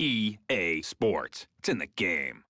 EA Sports. It's in the game.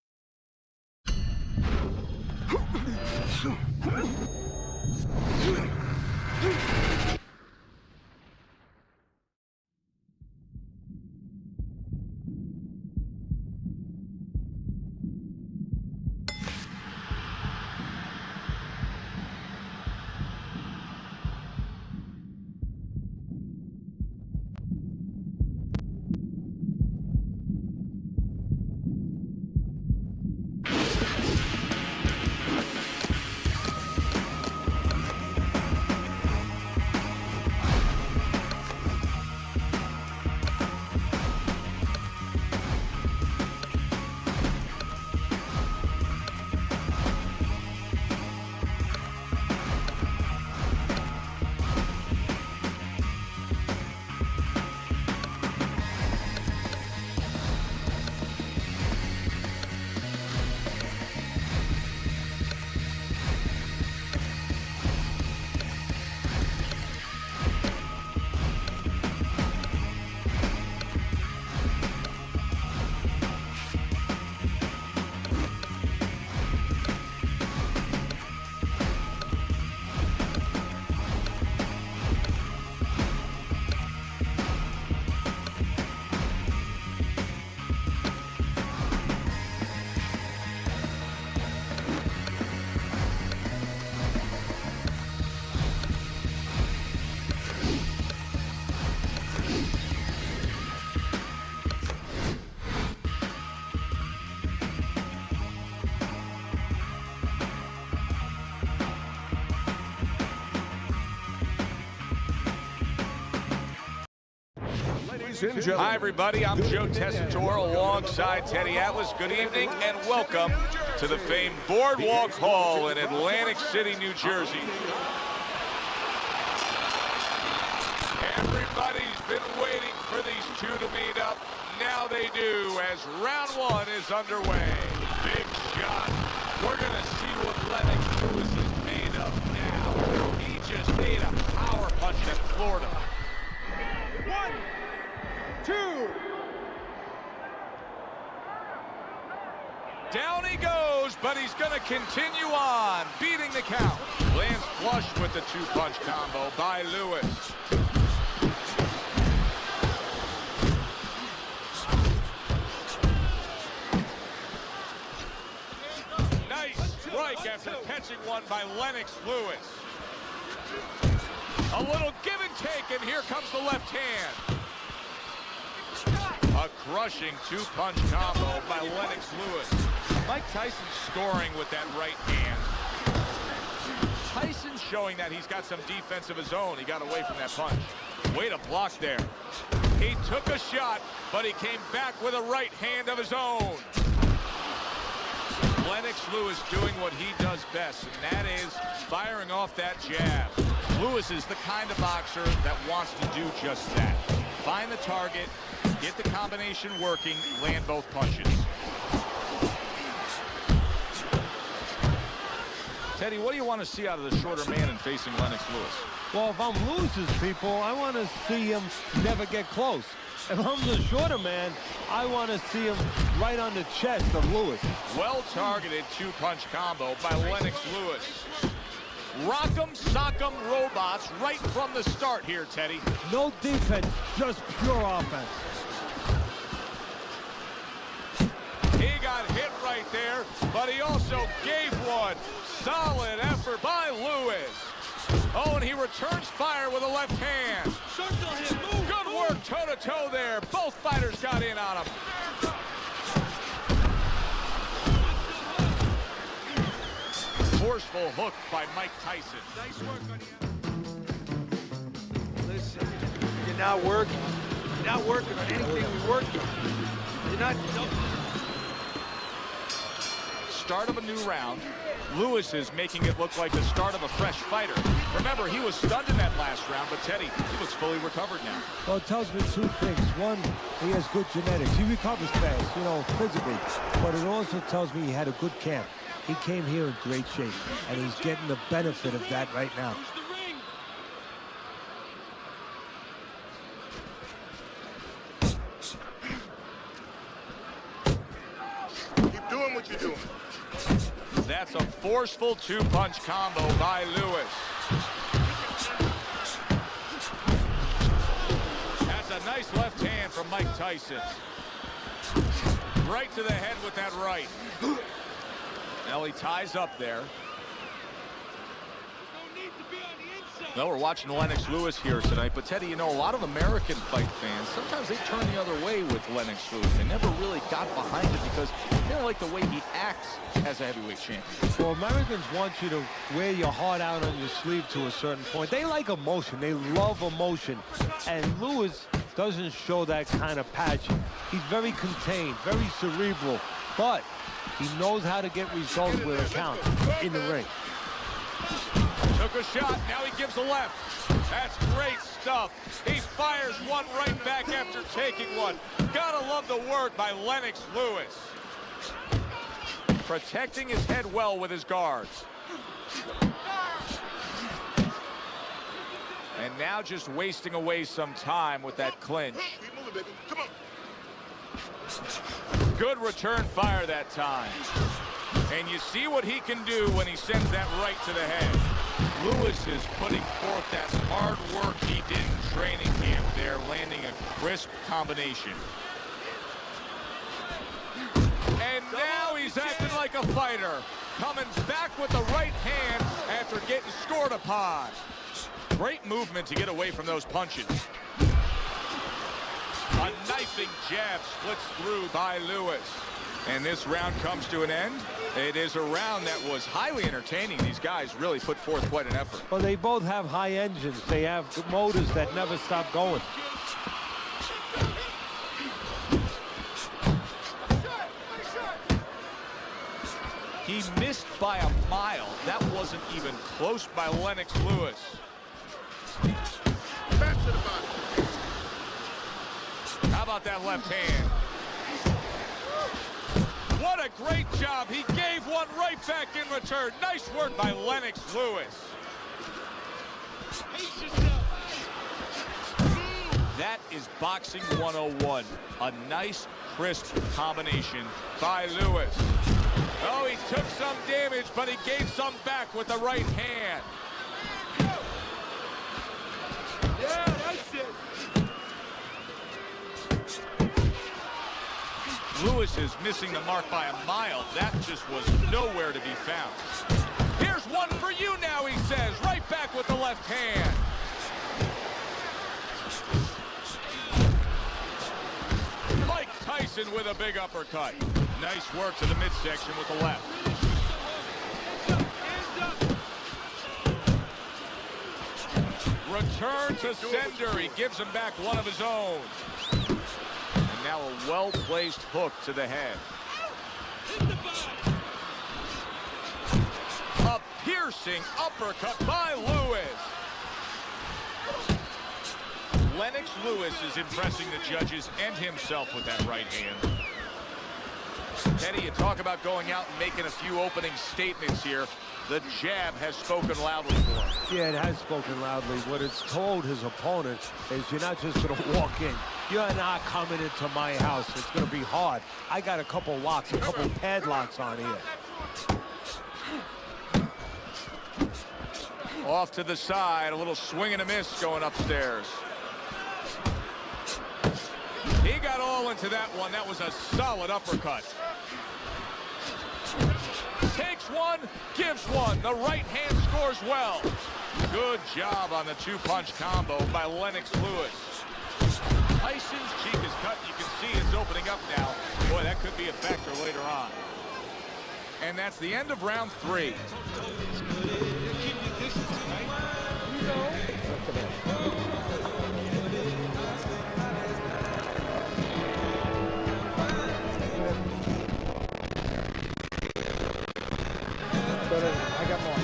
Hi, everybody. I'm Joe Tessitore alongside Teddy Atlas. Good evening and welcome to the famed Boardwalk Hall in Atlantic City, New Jersey. Everybody's been waiting for these two to meet up. Now they do as round one is underway. Big shot. We're going to see what Lennox Lewis is made of now. He just made a power punch at Florida. 1, 2. Down he goes, but he's going to continue on, beating the count. Lands flush with the two-punch combo by Lewis. Nice strike after catching one by Lennox Lewis. A little give and take, and here comes the left hand. A crushing two-punch combo by Lennox Lewis. Mike Tyson scoring with that right hand. Tyson showing that he's got some defense of his own. He got away from that punch. Way to block there. He took a shot, but he came back with a right hand of his own. Lennox Lewis doing what he does best, and that is firing off that jab. Lewis is the kind of boxer that wants to do just that. Find the target, get the combination working, land both punches. Teddy, what do you want to see out of the shorter man in facing Lennox Lewis? Well, if I'm Lewis's people, I want to see him never get close. If I'm the shorter man, I want to see him right on the chest of Lewis. Well-targeted two-punch combo by Lennox Lewis. Rock'em, sock'em robots right from the start here, Teddy. No defense, just pure offense. He got hit right there, but he also gave one. Solid effort by Lewis. Oh, and he returns fire with a left hand. Good work toe-to-toe there. Both fighters got in on him. Forceful hook by Mike Tyson. Nice work on you. Listen, you're not working. You're not working on anything we worked on. You're not... Start of a new round. Lewis is making it look like the start of a fresh fighter. Remember, he was stunned in that last round, but Teddy, he looks fully recovered now. Well, it tells me two things. One, he has good genetics. He recovers fast, you know, physically. But it also tells me he had a good camp. He came here in great shape, and he's getting the benefit of that right now. what you're doing. That's a forceful two-punch combo by Lewis. That's a nice left hand from Mike Tyson. Right to the head with that right. Now he ties up there. Well, we're watching Lennox Lewis here tonight, but Teddy, you know, a lot of American fight fans, sometimes they turn the other way with Lennox Lewis. They never really got behind it because they don't like the way he acts as a heavyweight champion. Well, Americans want you to wear your heart out on your sleeve to a certain point. They like emotion. They love emotion. And Lewis doesn't show that kind of passion. He's very contained, very cerebral, but he knows how to get results where it counts in the ring. Took a shot, now he gives a left. That's great stuff. He fires one right back after taking one. Gotta love the work by Lennox Lewis. Protecting his head well with his guards. And now just wasting away some time with that clinch. Good return fire that time. And you see what he can do when he sends that right to the head. Lewis is putting forth that hard work he did in training camp there, landing a crisp combination. And now he's acting like a fighter, coming back with the right hand after getting scored upon. Great movement to get away from those punches. A knifing jab splits through by Lewis. And this round comes to an end. It is a round that was highly entertaining. These guys really put forth quite an effort. Well, they both have high engines. They have motors that never stop going. He missed by a mile. That wasn't even close by Lennox Lewis. Back to the body. How about that left hand? What a great job. He gave one right back in return. Nice work by Lennox Lewis. That is boxing 101. A nice, crisp combination by Lewis. Oh, he took some damage, but he gave some back with the right hand. Yeah, that's it. Lewis is missing the mark by a mile. That just was nowhere to be found. Here's one for you now, he says. Right back with the left hand. Mike Tyson with a big uppercut. Nice work to the midsection with the left. Return to sender. He gives him back one of his own. And now a well-placed hook to the head. A piercing uppercut by Lewis. Lennox Lewis is impressing the judges and himself with that right hand. Teddy, you talk about going out and making a few opening statements here. The jab has spoken loudly for him. Yeah, it has spoken loudly. What it's told his opponent is you're not just going to walk in. You're not coming into my house. It's going to be hard. I got a couple locks, a couple padlocks on here. Off to the side, a little swing and a miss going upstairs. He got all into that one. That was a solid uppercut. Takes one, gives one. The right hand scores well. Good job on the two-punch combo by Lennox Lewis. Tyson's cheek is cut. You can see it's opening up now. Boy, that could be a factor later on. And that's the end of round 3. I got more.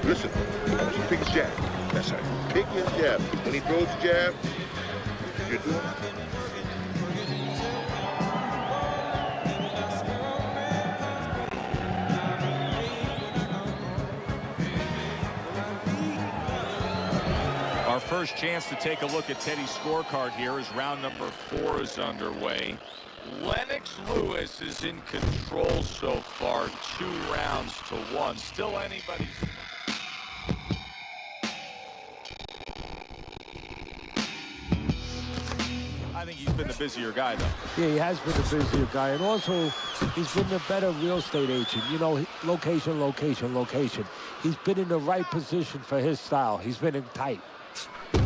Listen, I want you to pick his jab. That's right. Pick his jab. When he throws the jab, you're doing it. first chance to take a look at Teddy's scorecard here as round number 4 is underway. Lennox Lewis is in control so far, 2 rounds to 1. Still anybody's. I think he's been the busier guy, though. Yeah, he has been the busier guy. And also, he's been the better real estate agent. You know, location, location, location. He's been in the right position for his style. He's been in tight.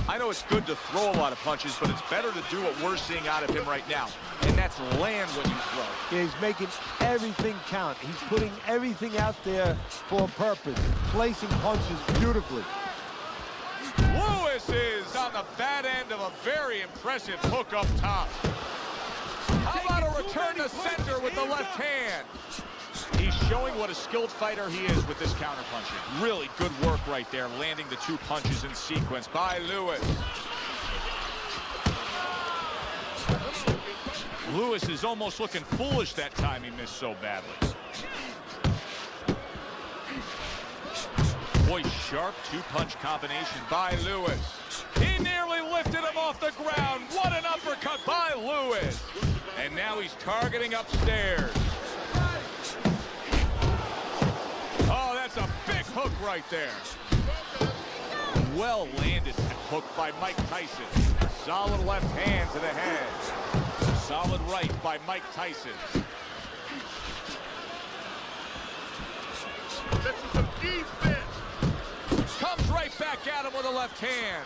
I know it's good to throw a lot of punches, but it's better to do what we're seeing out of him right now, and that's land when you throw. Yeah, he's making everything count. He's putting everything out there for a purpose, placing punches beautifully. Lewis is on the bad end of a very impressive hook up top. How about a return to center with the left hand? He's showing what a skilled fighter he is with this counterpunching. Really good work right there, landing the 2 punches in sequence by Lewis. Lewis is almost looking foolish that time he missed so badly. Boy, sharp 2-punch combination by Lewis. He nearly lifted him off the ground. What an uppercut by Lewis. And now he's targeting upstairs. Oh, that's a big hook right there. Well landed hook by Mike Tyson. Solid left hand to the head. Solid right by Mike Tyson. This is some defense. Comes right back at him with a left hand.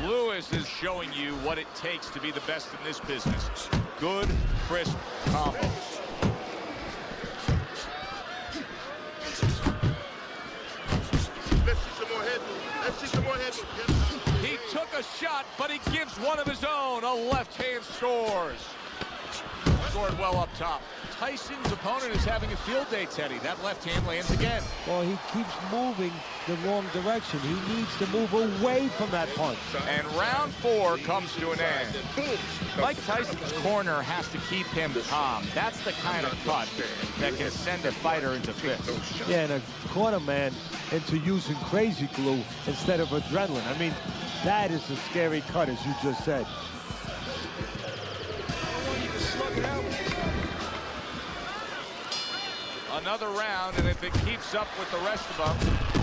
Lewis is showing you what it takes to be the best in this business. Good, crisp combos. Let's see some more head movement. Let's see some more head movement. He took a shot, but he gives one of his own. A left hand scores. Scored well up top. Tyson's opponent is having a field day, Teddy. That left hand lands again. Well, he keeps moving the wrong direction. He needs to move away from that punch. And round 4 comes to an end. Mike Tyson's corner has to keep him calm. That's the kind of cut that can send a fighter into fits. Yeah, and a corner man into using crazy glue instead of adrenaline. I mean, that is a scary cut, as you just said. Another round, and if it keeps up with the rest of them,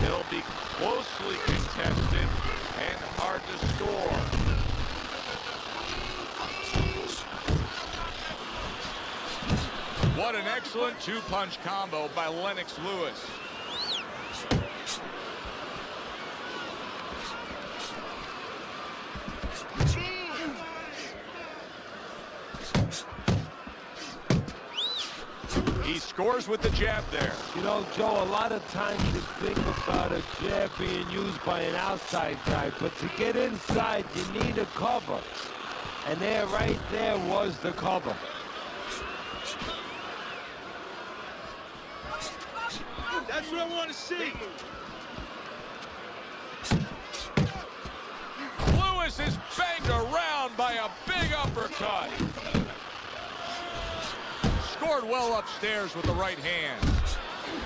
it'll be closely contested and hard to score. What an excellent 2-punch combo by Lennox Lewis. He scores with the jab there. You know, Joe, a lot of times you think about a jab being used by an outside guy, but to get inside, you need a cover. And there, right there, was the cover. That's what I want to see. Lewis is banged around by a big uppercut. Scored well upstairs with the right hand.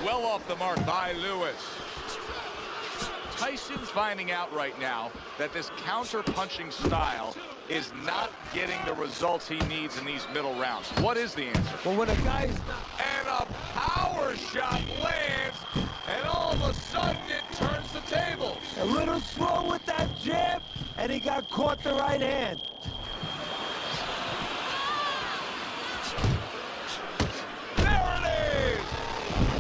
Well off the mark by Lewis. Tyson's finding out right now that this counter-punching style is not getting the results he needs in these middle rounds. What is the answer? But when a guy's... And a power shot lands, and all of a sudden it turns the tables. a little slow with that jab, and he got caught the right hand. There it is!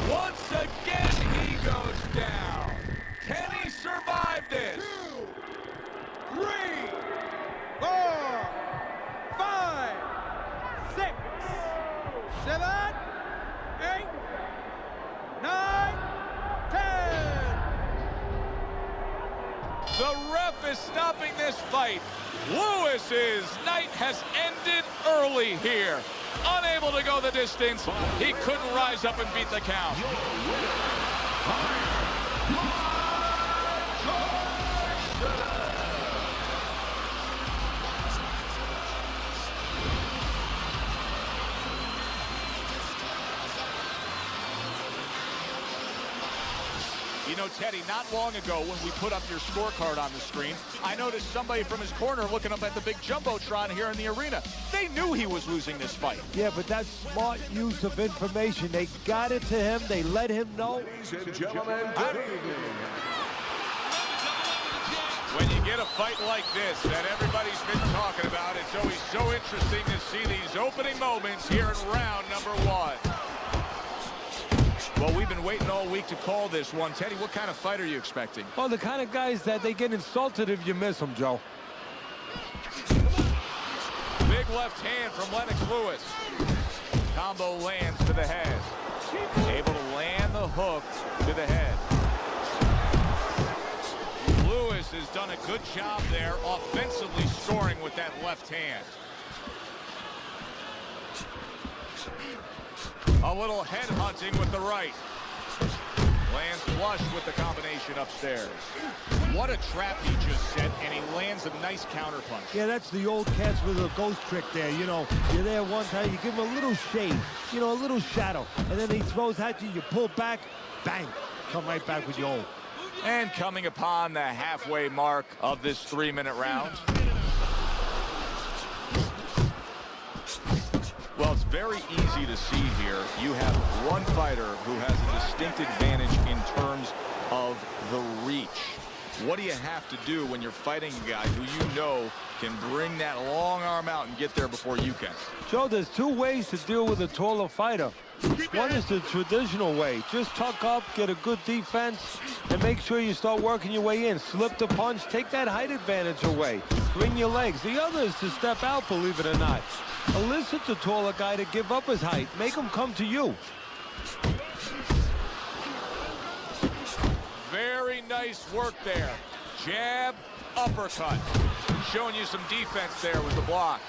Once again he goes down. Can he survive this? 2, 3, 4, 5, 6, 7, 8, 9, 10. The ref is stopping this fight. Lewis's night has ended early here. Unable to go the distance, he couldn't rise up and beat the count. You know, Teddy, not long ago when we put up your scorecard on the screen, I noticed somebody from his corner looking up at the big Jumbotron here in the arena. They knew he was losing this fight. Yeah, but that's smart use of information. They got it to him. They let him know. Ladies and gentlemen, When you get a fight like this that everybody's been talking about, it's always so interesting to see these opening moments here in round number 1. Well, we've been waiting all week to call this one. Teddy, what kind of fight are you expecting? Well, the kind of guys that they get insulted if you miss them, Joe. Big left hand from Lennox Lewis. Combo lands to the head. Able to land the hook to the head. Lewis has done a good job there offensively scoring with that left hand. A little head hunting with the right. Lands flush with the combination upstairs. What a trap he just set, and he lands a nice counter punch. Yeah, that's the old cats with a ghost trick there. You know, you're there one time, you give him a little shade, you know, a little shadow, and then he throws at you, you pull back, bang, come right back with your own. And coming upon the halfway mark of this 3-minute round. Well, it's very easy to see here. You have one fighter who has a distinct advantage in terms of the reach. What do you have to do when you're fighting a guy who you know can bring that long arm out and get there before you can? Joe, there's 2 ways to deal with a taller fighter. One is the traditional way. Just tuck up, get a good defense, and make sure you start working your way in. Slip the punch, take that height advantage away. Bring your legs. The other is to step out, believe it or not. Elicit the taller guy to give up his height. Make him come to you. Very nice work there. Jab, uppercut. Showing you some defense there with the block.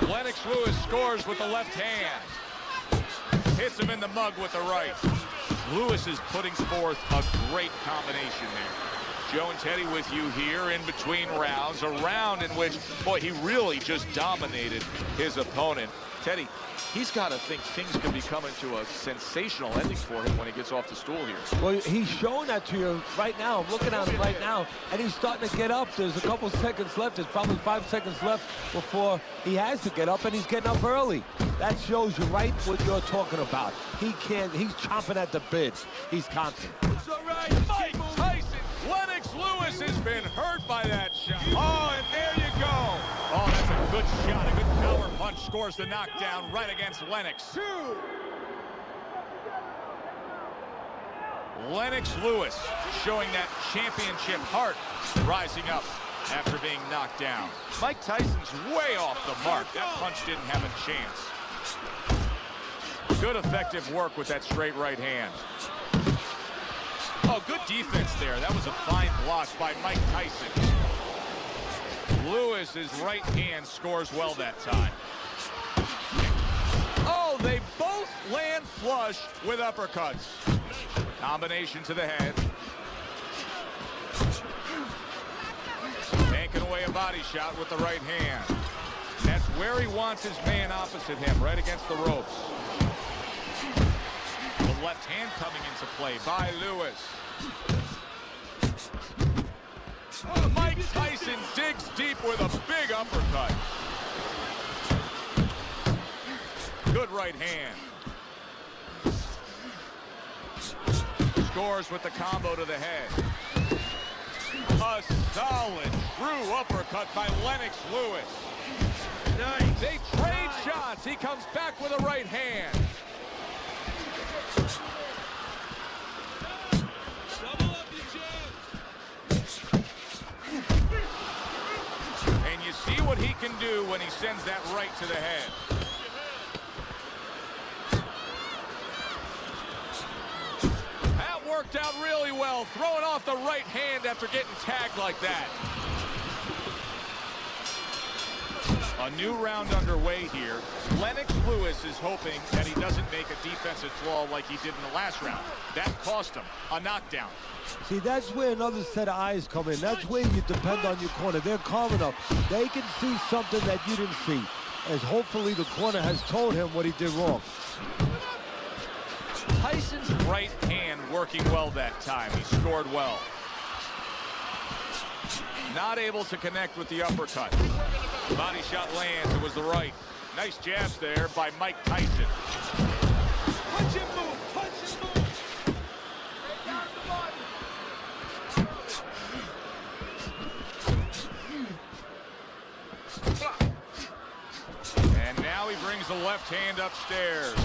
Lennox Lewis scores with the left hand. Hits him in the mug with the right. Lewis is putting forth a great combination there. Joe and Teddy with you here in between rounds. A round in which, boy, he really just dominated his opponent. Teddy, he's got to think things could be coming to a sensational ending for him when he gets off the stool here. Well, he's showing that to you right now. I'm looking at him right now, and he's starting to get up. There's a couple seconds left. There's probably 5 seconds left before he has to get up, and he's getting up early. That shows you right what you're talking about. He's chomping at the bit. He's confident. It's all right, Mike Tyson. Lennox Lewis has been hurt by that shot. Oh, and there you go. Oh, that's a good shot. A good power punch scores the knockdown right against Lennox. Lennox Lewis showing that championship heart rising up after being knocked down. Mike Tyson's way off the mark. That punch didn't have a chance. Good effective work with that straight right hand. Oh, good defense there. That was a fine block by Mike Tyson. Lewis's right hand scores well that time. Oh, they both land flush with uppercuts. Combination to the head. Taking away a body shot with the right hand. That's where he wants his man opposite him, right against the ropes. The left hand coming into play by Lewis. Mike Tyson digs deep with a big uppercut. Good right hand. Scores with the combo to the head. A solid, true uppercut by Lennox Lewis. Nice. They trade shots. He comes back with a right hand. And you see what he can do when he sends that right to the head. That worked out really well, throwing off the right hand after getting tagged like that. A new round underway here. Lennox Lewis is hoping that he doesn't make a defensive flaw like he did in the last round. That cost him a knockdown. See, that's where another set of eyes come in. That's where you depend on your corner. They're calm enough. They can see something that you didn't see, as hopefully the corner has told him what he did wrong. Tyson's right hand working well that time. He scored well. Not able to connect with the uppercut. Body shot lands. It was the right. Nice jabs there by Mike Tyson. Punch and move. Punch and move. And now he brings the left hand upstairs.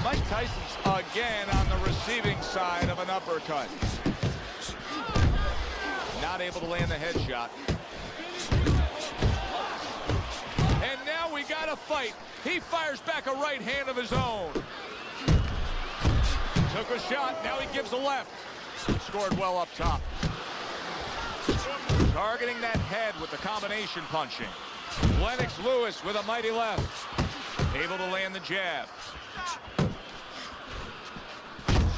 Mike Tyson's again on the receiving side of an uppercut. Not able to land the headshot. And now we got a fight. He fires back a right hand of his own. Took a shot, now he gives a left. Scored well up top. Targeting that head with the combination punching. Lennox Lewis with a mighty left. Able to land the jab.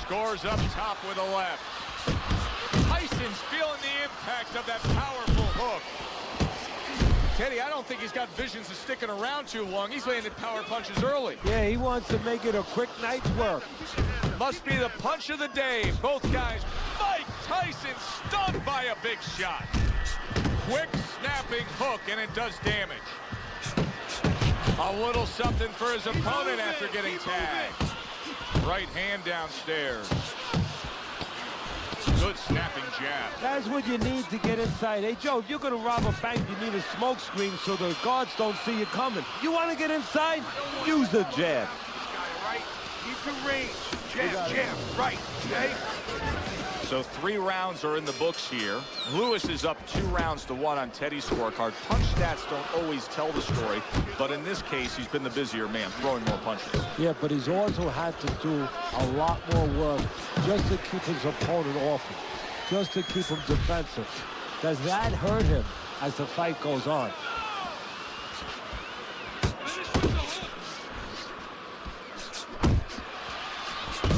Scores up top with a left. Tyson's feeling the impact of that powerful hook. Teddy, I don't think he's got visions of sticking around too long. He's landed power punches early. Yeah, he wants to make it a quick night's work. Must be the punch of the day. Both guys. Mike Tyson stunned by a big shot. Quick snapping hook, and it does damage. A little something for his opponent after getting tagged. Right hand downstairs. Good snapping jab. That's what you need to get inside. Hey, Joe, if you're going to rob a bank, you need a smoke screen so the guards don't see you coming. You want to get inside? Use the jab. Right. Keep your range. Jab, jab. Right. Okay? So 3 rounds are in the books here. Lewis is up 2 rounds to 1 on Teddy's scorecard. Punch stats don't always tell the story, but in this case, he's been the busier man, throwing more punches. Yeah, but he's also had to do a lot more work just to keep his opponent off him, just to keep him defensive. Does that hurt him as the fight goes on?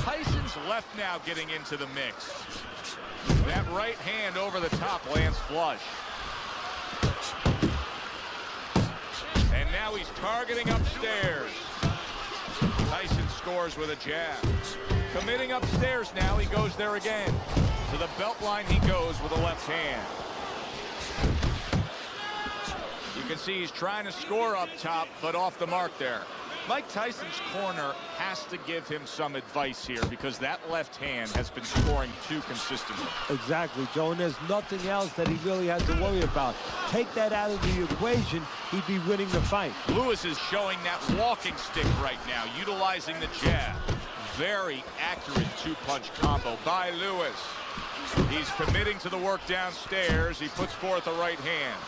Tyson's left now getting into the mix. That right hand over the top lands flush. And now he's targeting upstairs. Tyson scores with a jab. Committing upstairs now, he goes there again. To the belt line he goes with a left hand. You can see he's trying to score up top, but off the mark there. Mike Tyson's corner has to give him some advice here because that left hand has been scoring too consistently. Exactly, Joe, and there's nothing else that he really has to worry about. Take that out of the equation, he'd be winning the fight. Lewis is showing that walking stick right now, utilizing the jab. Very accurate 2-punch combo by Lewis. He's committing to the work downstairs. He puts forth a right hand.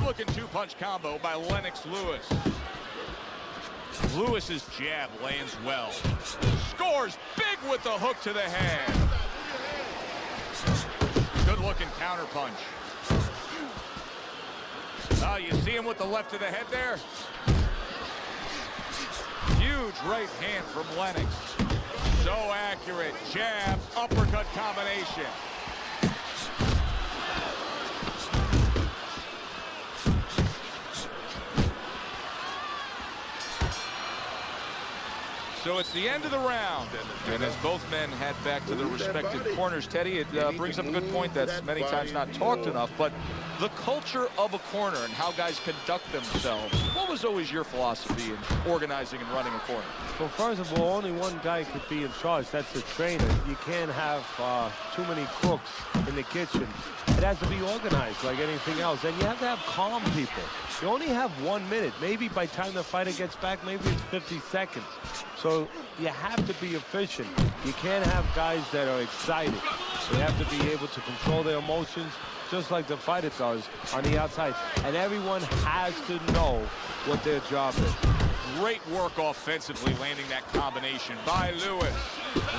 Looking 2-punch combo by Lennox Lewis. Lewis's jab lands well. Scores big with the hook to the head. Good looking counter punch. Oh, you see him with the left to the head there? Huge right hand from Lennox. So accurate. Jab, uppercut combination. So it's the end of the round, and as both men head back to their respective corners, Teddy, it brings up a good point that's many times not talked enough, but the culture of a corner and how guys conduct themselves. What was always your philosophy in organizing and running a corner? Well, first of all, only one guy could be in charge. That's the trainer. You can't have too many cooks in the kitchen. It has to be organized like anything else, and you have to have calm people. You only have 1 minute. Maybe by the time the fighter gets back, maybe it's 50 seconds. So you have to be efficient. You can't have guys that are excited. They have to be able to control their emotions just like the fighter does on the outside. And everyone has to know what their job is. Great work offensively, landing that combination by Lewis.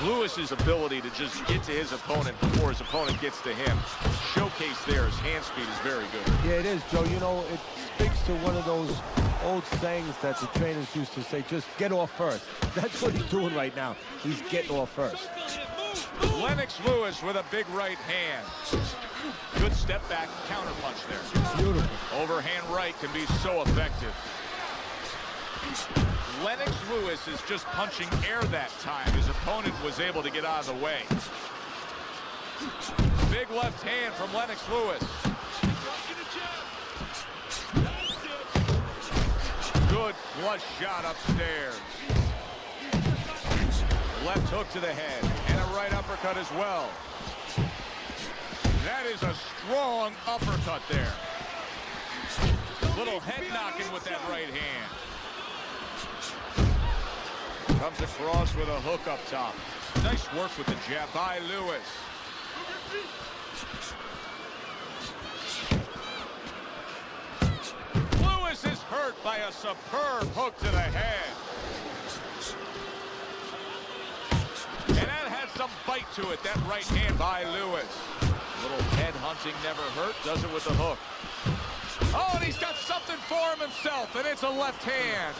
Lewis's ability to just get to his opponent before his opponent gets to him. Showcase there, his hand speed is very good. Yeah, it is, Joe. You know, it speaks to one of those old sayings that the trainers used to say, just get off first. That's what he's doing right now. He's getting off first. Lennox Lewis with a big right hand. Good step back counter punch there. Beautiful. Overhand right can be so effective. Lennox Lewis is just punching air that time. His opponent was able to get out of the way. Big left hand from Lennox Lewis. Good flush shot upstairs. Left hook to the head and a right uppercut as well. That is a strong uppercut there. Little head knocking with that right hand. Comes across with a hook up top. Nice work with the jab by Lewis. Lewis is hurt by a superb hook to the head. And that had some bite to it, that right hand by Lewis. Little head hunting never hurt, does it with the hook. Oh, and he's got something for himself, and it's a left hand.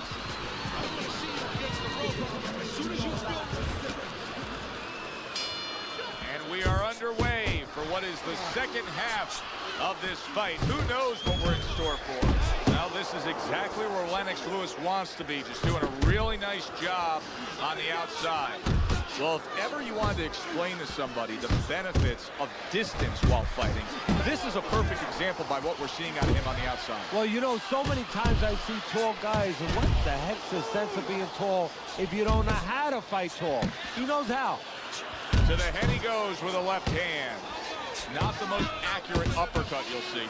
And we are underway for what is the second half of this fight. Who knows what we're in store for? Well, this is exactly where Lennox Lewis wants to be, just doing a really nice job on the outside. Well, if ever you wanted to explain to somebody the benefits of distance while fighting, this is a perfect example by what we're seeing out of him on the outside. Well, you know, so many times I see tall guys, and what the heck's the sense of being tall if you don't know how to fight tall? He knows how. To the head he goes with a left hand. Not the most accurate uppercut you'll see.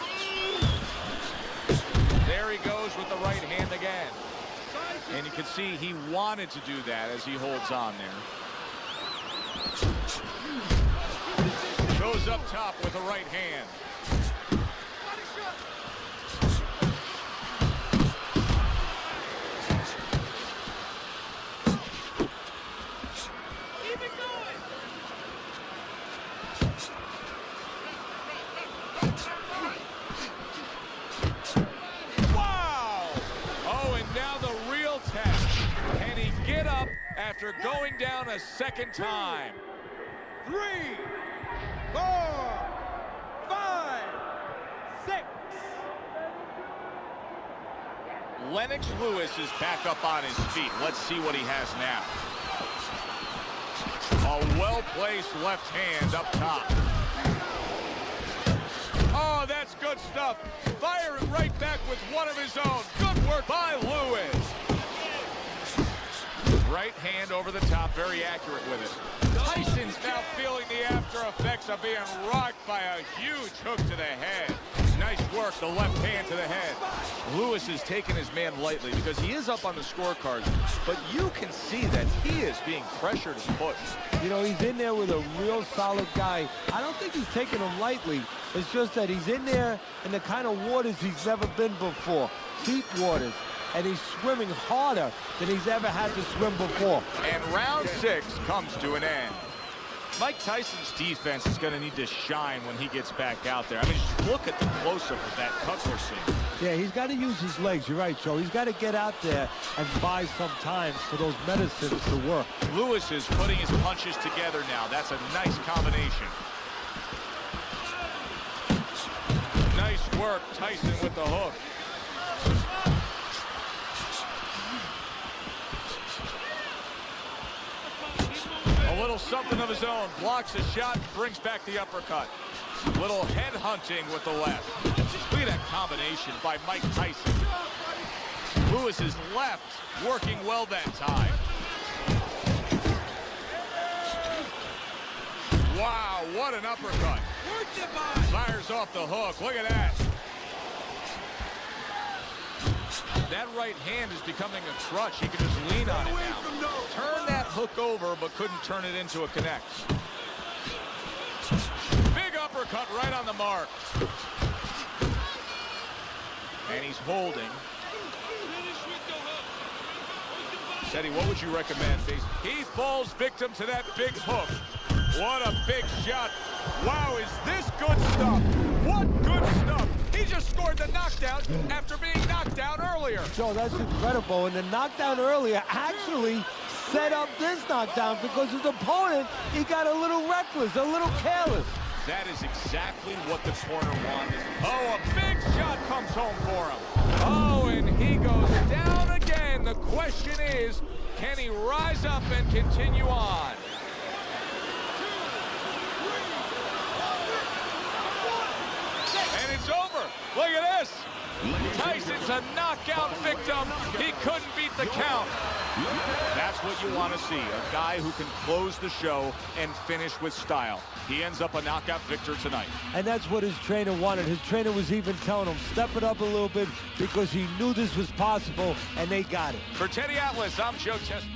There he goes with the right hand again. And you can see he wanted to do that as he holds on there. Goes up top with a right hand. Wow! Oh, and now the real test. Can he get up after going down a second time? 3, 4, 5, 6. Lennox Lewis is back up on his feet. Let's see what he has now. A well-placed left hand up top. Oh, that's good stuff. Firing right back with one of his own. Good work by Lewis. Right hand over the top, very accurate with it. Tyson's now feeling the after effects of being rocked by a huge hook to the head. Nice work, the left hand to the head. Lewis is taking his man lightly because he is up on the scorecards, but you can see that he is being pressured and pushed. You know, he's in there with a real solid guy. I don't think he's taking him lightly. It's just that he's in there in the kind of waters he's never been before. Deep waters. And he's swimming harder than he's ever had to swim before. And round 6 comes to an end. Mike Tyson's defense is going to need to shine when he gets back out there. I mean, just look at the close-up of that cut we're seeing. Yeah, he's got to use his legs. You're right, Joe. He's got to get out there and buy some time for those medicines to work. Lewis is putting his punches together now. That's a nice combination. Nice work, Tyson with the hook. A little something of his own. Blocks a shot, brings back the uppercut. Little head hunting with the left. Look at that combination by Mike Tyson. Lewis's left working well that time. Wow, what an uppercut. Fires off the hook. Look at that. That right hand is becoming a crutch. He can just lean on it now. Turn that hook over, but couldn't turn it into a connect. Big uppercut right on the mark. And he's holding. Teddy, what would you recommend? He falls victim to that big hook. What a big shot. Wow, is this good stuff? What good stuff. He just scored the knockdown after being knocked down earlier. Joe, that's incredible. And the knockdown earlier actually set up this knockdown because his opponent, he got a little reckless, a little careless. That is exactly what the corner wanted. Oh, a big shot comes home for him. Oh, and he goes down again. The question is, can he rise up and continue on? And it's over. Look at this. Tyson's a knockout victim. He couldn't beat the count. That's what you want to see, a guy who can close the show and finish with style. He ends up a knockout victor tonight. And that's what his trainer wanted. His trainer was even telling him, step it up a little bit, because he knew this was possible, and they got it. For Teddy Atlas, I'm Joe Test.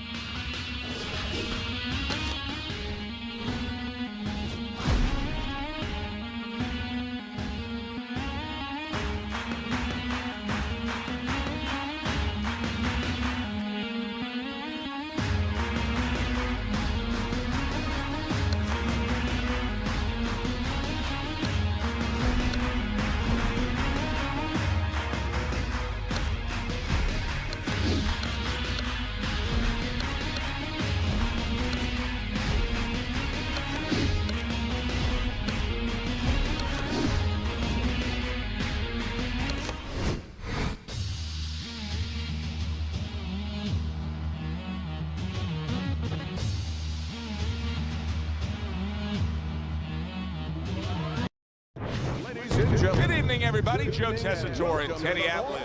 Good evening, everybody. Joe Tessitore and Teddy Atlas.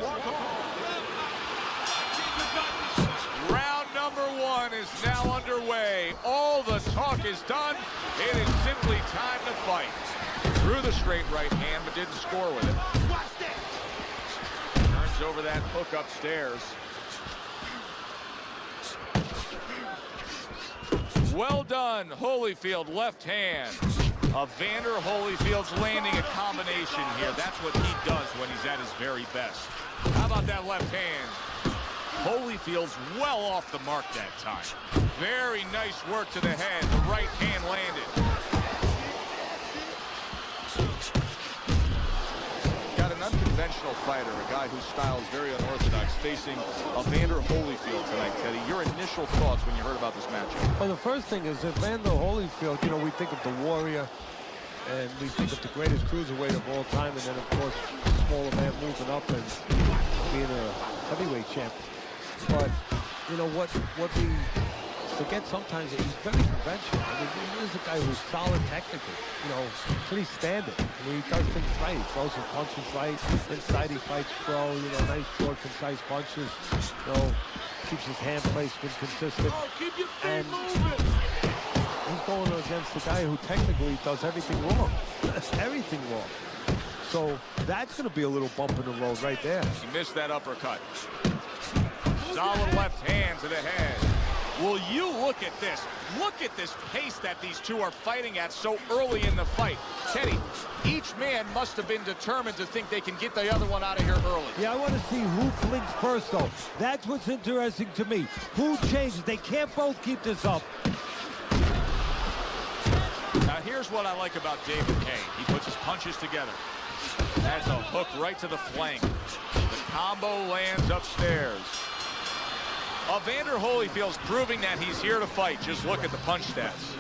Round number one is now underway. All the talk is done. It is simply time to fight. Threw the straight right hand, but didn't score with it. Turns over that hook upstairs. Well done, Holyfield, left hand. Evander Holyfield's landing a combination here. That's what he does when he's at his very best. How about that left hand? Holyfield's well off the mark that time. Very nice work to the head. The right hand landed. Got an unconventional fighter, a guy whose style is very unorthodox, facing Evander Holyfield tonight, Teddy. Your initial thoughts when you heard about this matchup? Well, the first thing is Evander Holyfield, you know, we think of the Warrior, and we think of the greatest cruiserweight of all time, and then, of course, the smaller man moving up and being a heavyweight champion. But, you know, what we forget sometimes is he's very conventional. I mean, he is a guy who's solid technically, you know, pretty standard. I mean, he does things right. He throws his punches right. Inside he fights pro, you know, nice, short, concise punches. You know, keeps his hand placement consistent. And he's going against a guy who technically does everything wrong. Everything wrong. So that's going to be a little bump in the road right there. He missed that uppercut. Solid left hand to the head. Will you look at this? Look at this pace that these two are fighting at so early in the fight. Teddy, each man must have been determined to think they can get the other one out of here early. Yeah, I want to see who blinks first, though. That's what's interesting to me. Who changes? They can't both keep this up. Now, here's what I like about David Hay. He puts his punches together. That's a hook right to the flank. The combo lands upstairs. Evander Holyfield's proving that he's here to fight. Just look at the punch stats.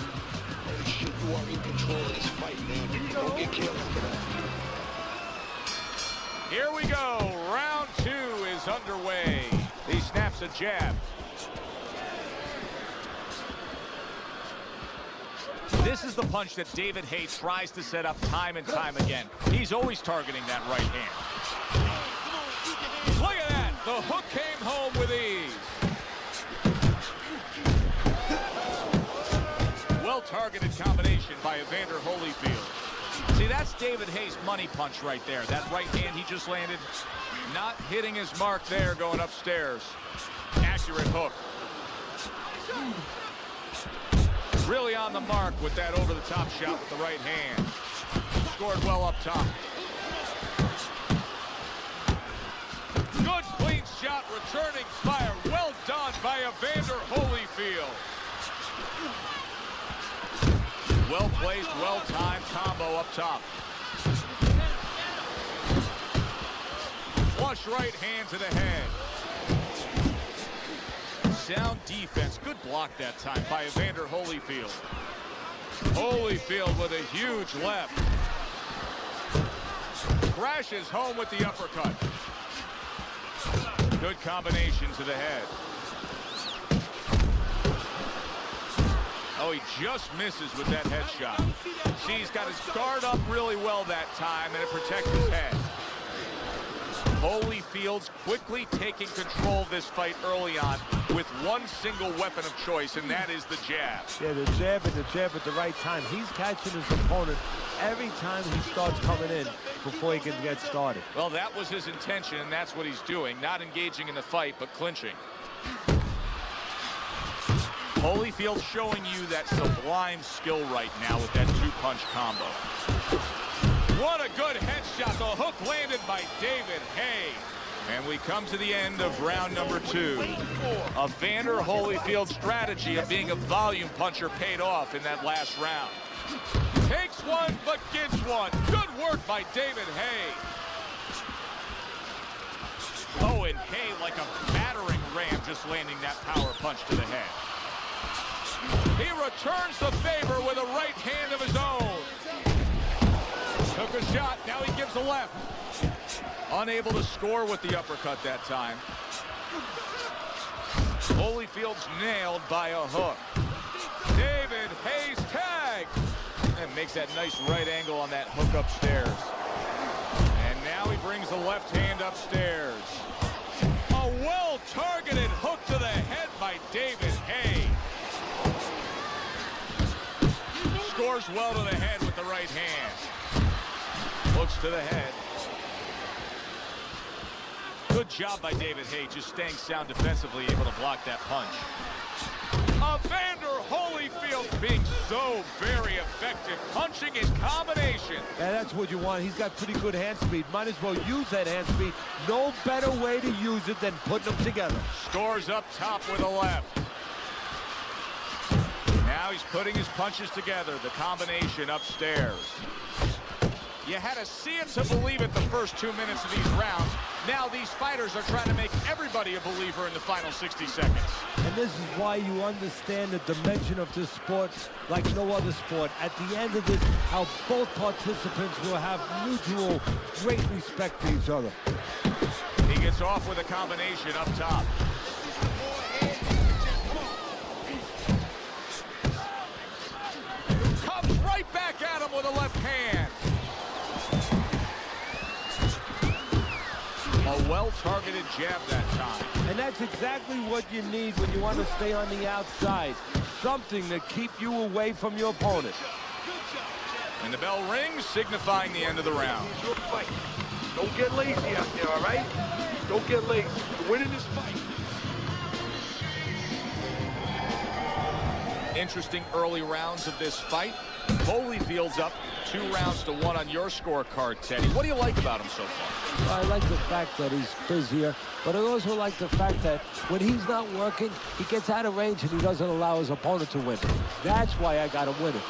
You are in control of this fight, man. Don't get killed after that. Here we go. Round two is underway. He snaps a jab. This is the punch that David Hay tries to set up time and time again. He's always targeting that right hand. Look at that. The hook came home with ease. Well-targeted combination by Evander Holyfield. See, that's David Hay's money punch right there. That right hand he just landed, not hitting his mark there, going upstairs. Accurate hook. Really on the mark with that over-the-top shot with the right hand. Scored well up top. Good clean shot, returning fire. Well done by Evander Holyfield. Well-placed, well-timed combo up top. Flush right hand to the head. Sound defense. Good block that time by Evander Holyfield. Holyfield with a huge left. Crashes home with the uppercut. Good combination to the head. Oh, he just misses with that headshot. See, he's got his guard up really well that time, and it protects his head. Holyfield's quickly taking control of this fight early on with one single weapon of choice, and that is the jab. Yeah, the jab and the jab at the right time. He's catching his opponent every time he starts coming in before he can get started. Well, that was his intention, and that's what he's doing. Not engaging in the fight, but clinching. Holyfield showing you that sublime skill right now with that two-punch combo. What a good headshot. The hook landed by David Hay. And we come to the end of round number 2. Evander Holyfield's strategy of being a volume puncher paid off in that last round. Takes one, but gets one. Good work by David Hay. Oh, and Hay like a battering ram just landing that power punch to the head. He returns the favor with a right hand of his own. Took a shot, now he gives a left. Unable to score with the uppercut that time. Holyfield's nailed by a hook. David Hayes tagged. And makes that nice right angle on that hook upstairs. And now he brings the left hand upstairs. A well-targeted hook to the head by David Hay. Scores well to the head with the right hand. Looks to the head. Good job by David Hay, just staying sound defensively, able to block that punch. Evander Holyfield being so very effective, punching in combination. And that's what you want. He's got pretty good hand speed. Might as well use that hand speed. No better way to use it than putting them together. Scores up top with a left. Now he's putting his punches together, the combination upstairs. You had to see it to believe it the first 2 minutes of these rounds. Now these fighters are trying to make everybody a believer in the final 60 seconds. And this is why you understand the dimension of this sport like no other sport. At the end of this, how both participants will have mutual great respect for each other. He gets off with a combination up top. Comes right back at him with a left hand. A well-targeted jab that time. And that's exactly what you need when you want to stay on the outside. Something to keep you away from your opponent. And the bell rings, signifying the end of the round. Don't get lazy out there, all right? Don't get lazy. You're winning this fight. Interesting early rounds of this fight. Holyfield's up 2-1 on your scorecard, Teddy. What do you like about him so far? Well, I like the fact that he's busier, but I also like the fact that when he's not working, he gets out of range and he doesn't allow his opponent to win. That's why I got him winning.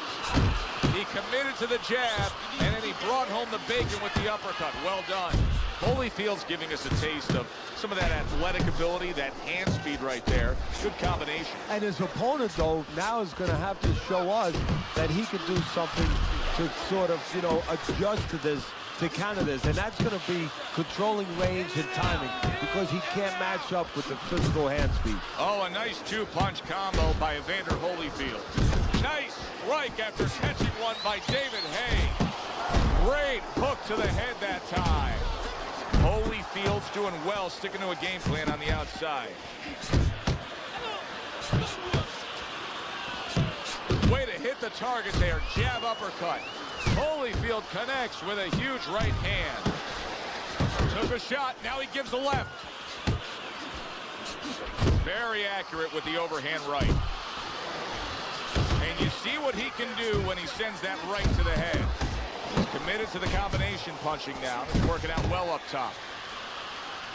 He committed to the jab, and then he brought home the bacon with the uppercut. Well done. Holyfield's giving us a taste of some of that athletic ability, that hand speed right there. Good combination. And his opponent, though, now is going to have to show us that he can do something to sort of, you know, adjust to this, to counter this. And that's going to be controlling range and timing, because he can't match up with the physical hand speed. Oh, a nice two-punch combo by Evander Holyfield. Nice strike after catching one by David Hay. Great hook to the head that time. Holyfield's doing well, sticking to a game plan on the outside. Way to hit the target there, jab uppercut. Holyfield connects with a huge right hand. Took a shot, now he gives a left. Very accurate with the overhand right. And you see what he can do when he sends that right to the head. He's committed to the combination punching now. It's working out well up top.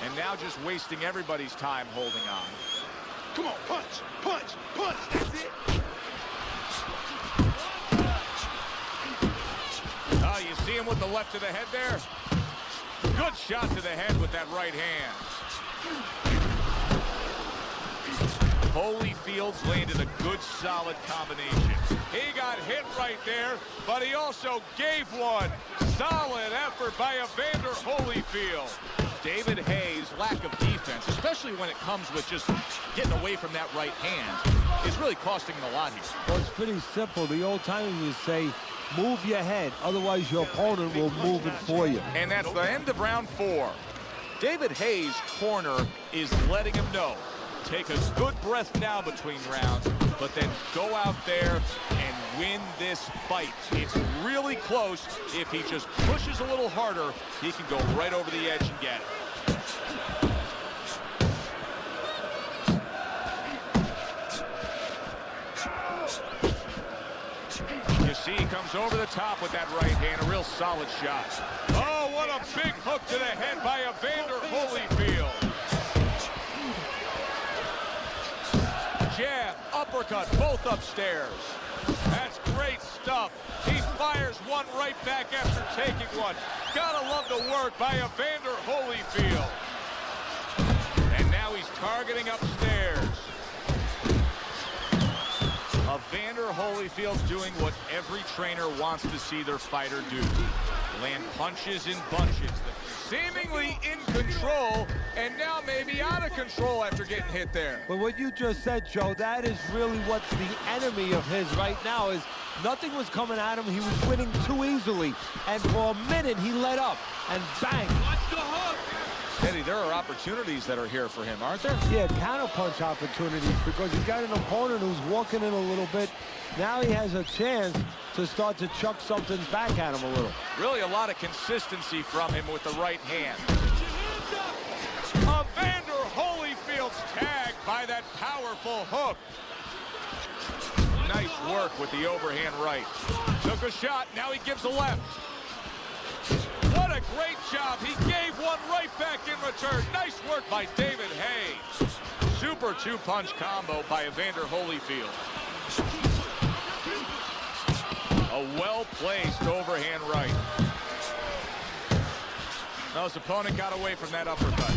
And now just wasting everybody's time holding on. Come on, punch, punch, punch. That's it. Oh, you see him with the left to the head there? Good shot to the head with that right hand. Holyfield's landed a good, solid combination. He got hit right there, but he also gave one. Solid effort by Evander Holyfield. David Hayes' lack of defense, especially when it comes with just getting away from that right hand, is really costing him a lot here. Well, it's pretty simple. The old timers would say, move your head, otherwise your opponent will move it for you. And that's the end of round 4. David Hayes' corner is letting him know, take a good breath now between rounds, but then go out there and win this fight. It's really close. If he just pushes a little harder, he can go right over the edge and get it. You see, he comes over the top with that right hand, a real solid shot. Oh, what a big hook to the head by Evander Holyfield. Jab, uppercut, both upstairs. That's great stuff. He fires one right back after taking one. Gotta love the work by Evander Holyfield. And now he's targeting upstairs. Evander Holyfield's doing what every trainer wants to see their fighter do. Land punches in bunches. Seemingly in control, and now maybe out of control after getting hit there. But what you just said, Joe, that is really what's the enemy of his right now, is nothing was coming at him. He was winning too easily. And for a minute, he let up, and bang. Watch the hook. Eddie, there are opportunities that are here for him, aren't there? Yeah, counterpunch opportunities, because he's got an opponent who's walking in a little bit. Now he has a chance to start to chuck something back at him a little. Really a lot of consistency from him with the right hand. Evander Holyfield's tagged by that powerful hook. Nice work with the overhand right. Took a shot, now he gives a left. What a great job. He gave one right back in return. Nice work by David Hayes. Super two-punch combo by Evander Holyfield. A well-placed overhand right. Now his opponent got away from that uppercut.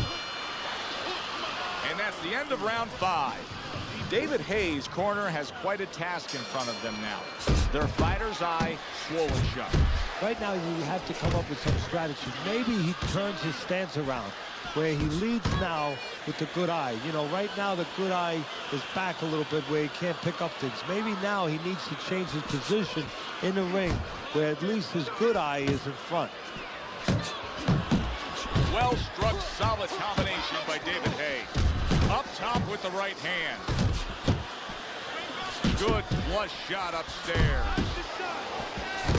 And that's the end of round 5. David Hayes' corner has quite a task in front of them now. Their fighter's eye swollen shut. Right now, you have to come up with some strategy. Maybe he turns his stance around, where he leads now with the good eye. You know, right now the good eye is back a little bit where he can't pick up things. Maybe now he needs to change his position in the ring, where at least his good eye is in front. Well-struck, solid combination by David Hayes. Up top with the right hand. Good flush shot upstairs.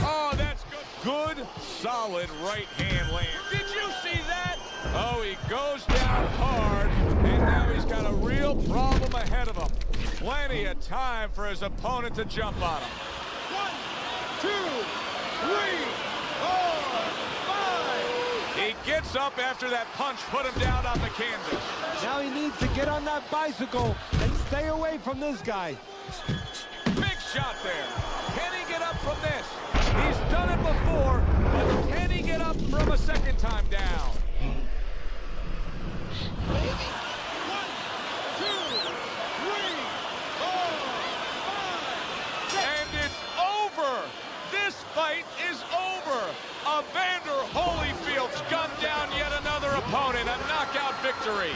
Oh, that's good. Good, solid right hand land. Did you see that? Oh, he goes down hard, and now he's got a real problem ahead of him. Plenty of time for his opponent to jump on him. 1, 2, 3, 4, 5. He gets up after that punch put him down on the canvas. Now he needs to get on that bicycle and stay away from this guy. Big shot there. Can he get up from this? He's done it before, but can he get up from a second time down? 1, 2, 3, 4, 5. And it's over. This fight is over. Evander Holyfield's gunned down yet another opponent. A knockout victory.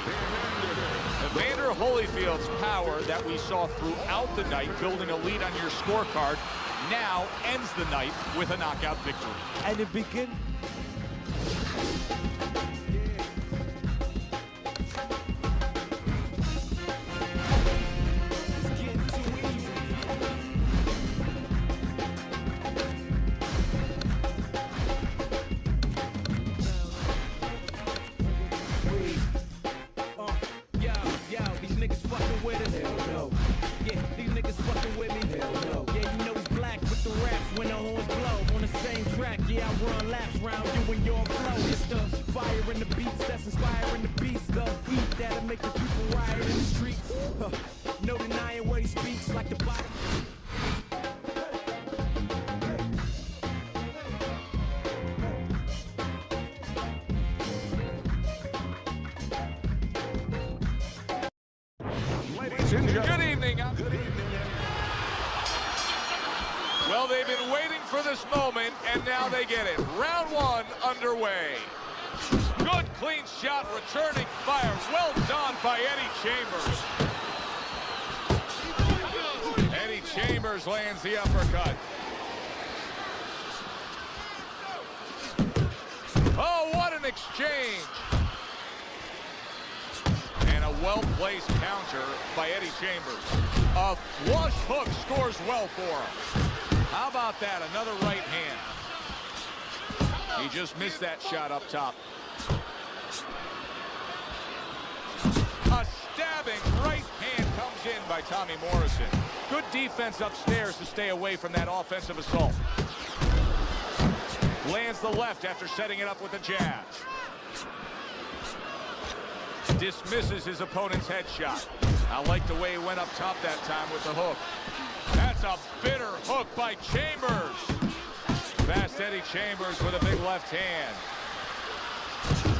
Evander Holyfield's power that we saw throughout the night, building a lead on your scorecard, now ends the night with a knockout victory. And it begins. Ladies Morrison. Good evening. Well, they've been waiting for this moment, and now they get it. Round one underway. Good, clean shot, returning fire. Well done by Eddie Chambers. Eddie Chambers lands the uppercut. Oh, what an exchange. And a well-placed counter by Eddie Chambers. A flush hook scores well for him. How about that? Another right hand. He just missed that shot up top. A stabbing right hand comes in by Tommy Morrison. Good defense upstairs to stay away from that offensive assault. Lands the left after setting it up with a jab. Dismisses his opponent's headshot. I like the way he went up top that time with the hook. That's a bitter hook by Chambers. Fast Eddie Chambers with a big left hand.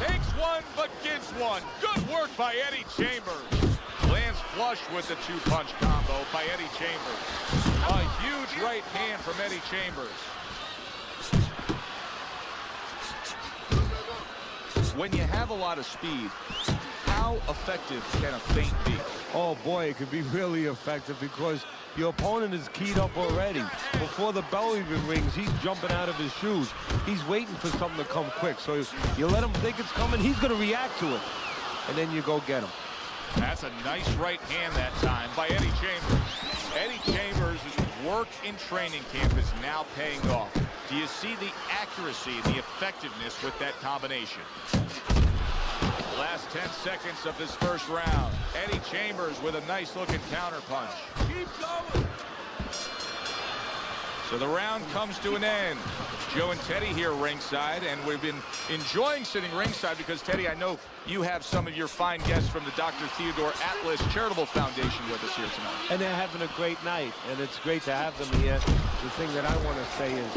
Takes one, but gives one. Good work by Eddie Chambers. Lands flush with the two-punch combo by Eddie Chambers. A huge right hand from Eddie Chambers. When you have a lot of speed, how effective can a feint be? Oh, boy, it could be really effective because your opponent is keyed up already. Before the bell even rings, he's jumping out of his shoes. He's waiting for something to come quick. So you let him think it's coming, he's going to react to it. And then you go get him. That's a nice right hand that time by Eddie Chambers. Eddie Chambers' work in training camp is now paying off. Do you see the accuracy and the effectiveness with that combination? Last 10 seconds of this first round. Eddie Chambers with a nice-looking counterpunch. Keep going. So the round comes to an end. Joe and Teddy here ringside, and we've been enjoying sitting ringside because, Teddy, I know you have some of your fine guests from the Dr. Theodore Atlas Charitable Foundation with us here tonight. And they're having a great night, and it's great to have them here. The thing that I want to say is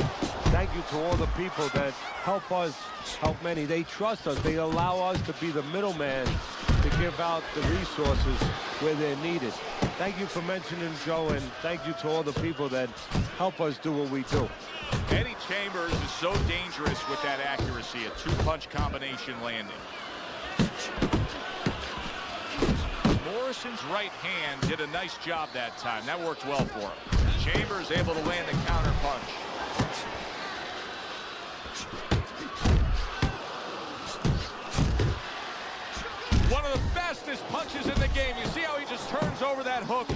thank you to all the people that help us, help many. They trust us. They allow us to be the middleman to give out the resources where they're needed. Thank you for mentioning Joe, and thank you to all the people that help us do what we do. Eddie Chambers is so dangerous with that accuracy, a two-punch combination landing. Morrison's right hand did a nice job that time. That worked well for him. Chambers able to land the counter punch. One of the fastest punches in the game. You see how he just turns over that hook.